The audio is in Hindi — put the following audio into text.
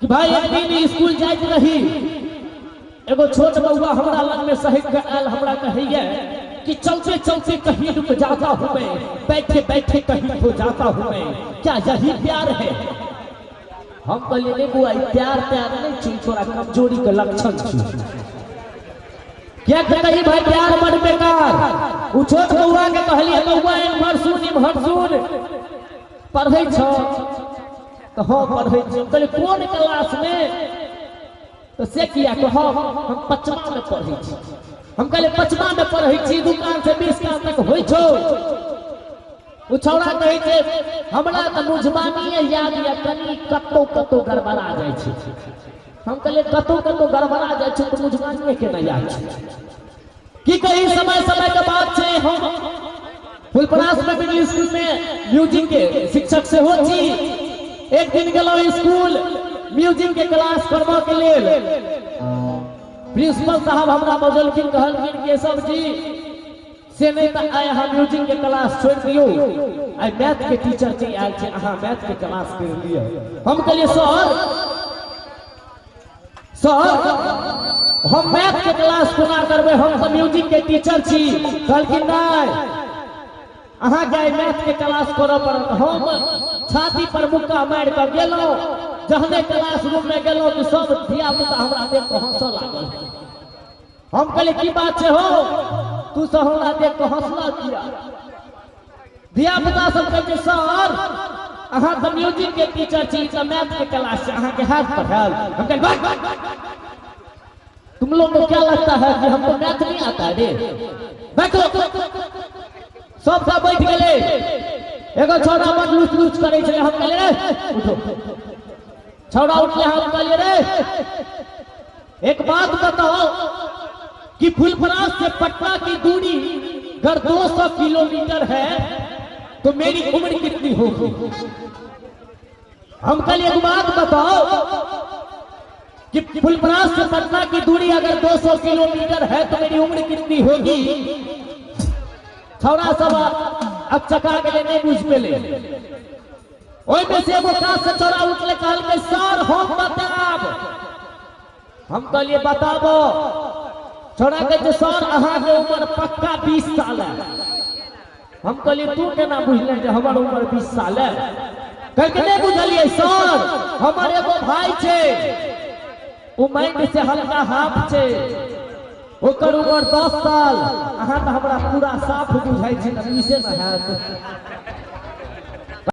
कि भाई एक दिन स्कूल जाइत रही, एगो छोट बउआ हमरा लग में सहित के आयल, हमरा कहिए कि चलते चलते कहीं रुक जाता हूँ मैं, बैठे बैठे कहीं हो जाता हूँ मैं, क्या यही प्यार है? हम कहलिए बुआ प्यार प्यार नहीं छी, थोड़ा कमजोरी के लक्षण छी। क्या कही भाई प्यार बड़ बेकार। उ छोट बउआ के कहलिए बउआ इम्हर सुन पढ़ै छ तो हाँ पढ़ै छी। कहलिए कोन क्लास में? तो से किया तो हम 5वां में पढ़ै छी। हम कहलिए 5वां में पढ़ै छी, दुकान से 20 क्लास तक होइ छौ? उ छौड़ा कहै छै हमरा त मुझबानी याद या कनी कतो कतो गड़बड़ा जाय छै। हम कहलिए कतो कतो गड़बड़ा जाय छै तो मुझबानी के ना याद छै कि कहीं समय समय के बात छै। हम फुलपरास में मिडिल स्कूल में म्यूजिक के शिक्षक से हो छी। एक दिन गेलो स्कूल म्यूजिक के क्लास करबा के लेल, प्रिंसिपल साहब हमरा बजलखिन, कहलखिन के सब जी से नहीं तो आए हम म्यूजिक के क्लास छोड़ दियो, आई मैथ के टीचर जी आयल छे, अहाँ मैथ के क्लास कर लियो। हम कहलिए सर हम मैथ के क्लास कोना करबे, हम तो म्यूजिक के टीचर छी। कहलखिन नहीं अहाँ के मैथ के क्लास करऽ पड़त। हम छाती पर मुक्का मार के गेलो, जहने क्लास रूम में गेलो तो सब धिया पुता हमरा देख के हंसऽ लागल। हम कहले की बात छै हो, तू सब हमरा देख के हंसला किया? धिया पुता सब कहै सर अहाँ तो म्यूजिक के टीचर छी, तो मैथ के क्लास से अहाँ के हाथ पढ़ाल। हम कहले भाग तुम लोग को क्या लगता है कि हमको मैथ नहीं आता रे? बैठो सब बैठ गेले। एगो छौड़ा बड़ लूच लूच करे छले। हम कहले रे उठो। छौड़ा उठले। हम कहले रे एक बात बताओ कि फुलपरास से पटना की दूरी अगर 200 किलोमीटर है तो मेरी उम्र कितनी होगी? हम कहले एक बात बताओ कि फुलपरास से पटना की दूरी अगर 200 किलोमीटर है तो मेरी उम्र कितनी होगी? छौड़ा सब अब चका के नहीं बुझ पेले। ओई में से एगो काज से छौड़ा उठले, कहल सर हम बताब। हम कहलिए बताबो। छौड़ा कहते सर अहाँ के उम्र पक्का 20 साल है। हम कहलिए तू केना बुझले जे हमर उम्र 20 साल है? कहके नहीं बुझलिए सर हमर एगो भाई छे, ओ माइंड से हल्का हाफ छे, ओकर उम्र 10 साल। अहाँ तो हमरा पूरा साफ बुझाई छै, 20 न हैत।